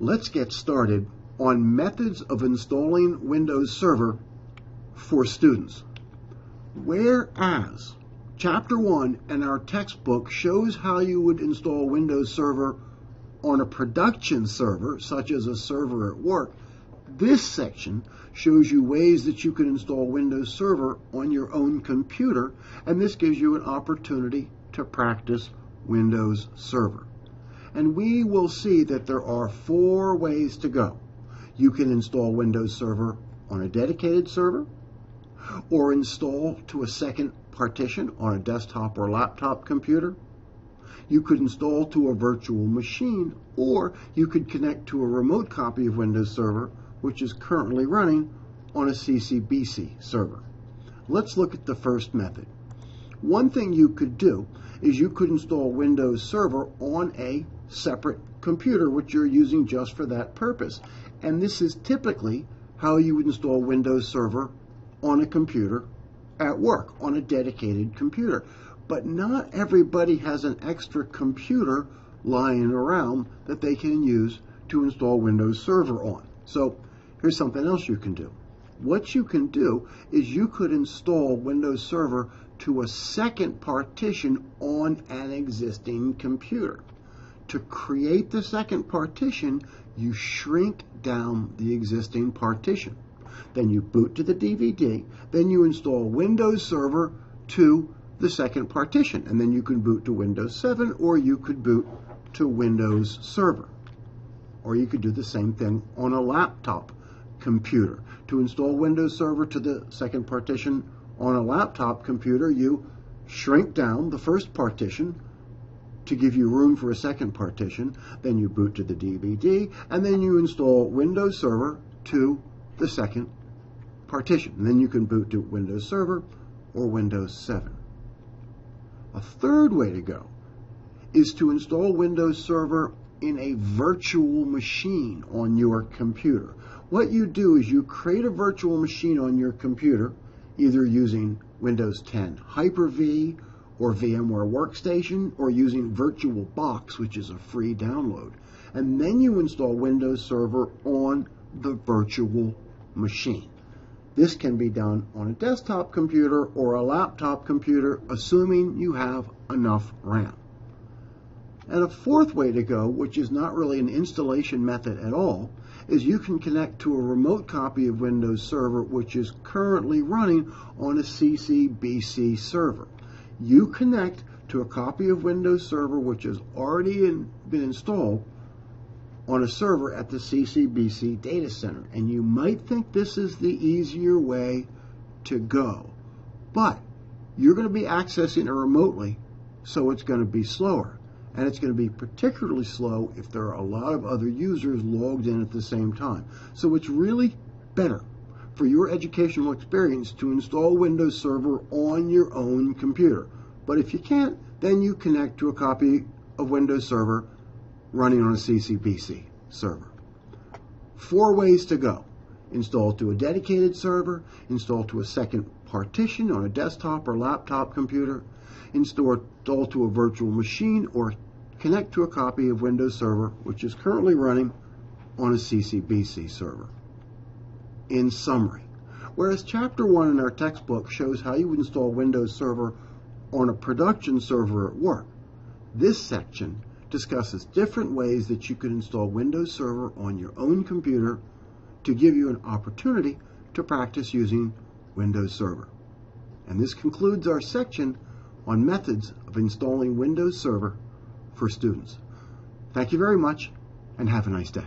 Let's get started on methods of installing Windows Server for students. Whereas Chapter 1 in our textbook shows how you would install Windows Server on a production server, such as a server at work, this section shows you ways that you can install Windows Server on your own computer, and this gives you an opportunity to practice Windows Server. And we will see that there are 4 ways to go. You can install Windows Server on a dedicated server, or install to a second partition on a desktop or laptop computer. You could install to a virtual machine, or you could connect to a remote copy of Windows Server, which is currently running on a CCBC server. Let's look at the first method. One thing you could do is you could install Windows Server on a separate computer which you're using just for that purpose. And this is typically how you would install Windows Server on a computer at work, on a dedicated computer. But not everybody has an extra computer lying around that they can use to install Windows Server on. So here's something else you can do. What you can do is you could install Windows Server to a second partition on an existing computer. To create the second partition, you shrink down the existing partition. Then you boot to the DVD, then you install Windows Server to the second partition, and then you can boot to Windows 7, or you could boot to Windows Server. Or you could do the same thing on a laptop computer. To install Windows Server to the second partition on a laptop computer, you shrink down the first partition to give you room for a second partition, then you boot to the DVD, and then you install Windows Server to the second partition. And then you can boot to Windows Server or Windows 7. A third way to go is to install Windows Server in a virtual machine on your computer. What you do is you create a virtual machine on your computer, either using Windows 10 Hyper-V or VMware Workstation, or using VirtualBox, which is a free download. And then you install Windows Server on the virtual machine. This can be done on a desktop computer or a laptop computer, assuming you have enough RAM. And a fourth way to go, which is not really an installation method at all, is you can connect to a remote copy of Windows Server which is currently running on a CCBC server. You connect to a copy of Windows Server which has already been installed on a server at the CCBC data center. And you might think this is the easier way to go, but you're going to be accessing it remotely, so it's going to be slower. And it's going to be particularly slow if there are a lot of other users logged in at the same time. So it's really better for your educational experience to install Windows Server on your own computer. But if you can't, then you connect to a copy of Windows Server running on a CCBC server. 4 ways to go. Install to a dedicated server, install to a second partition on a desktop or laptop computer, install to a virtual machine, or connect to a copy of Windows Server which is currently running on a CCBC server. In summary, whereas Chapter 1 in our textbook shows how you would install Windows Server on a production server at work, this section discusses different ways that you can install Windows Server on your own computer to give you an opportunity to practice using Windows Server. And this concludes our section on methods of installing Windows Server for students. Thank you very much, and have a nice day.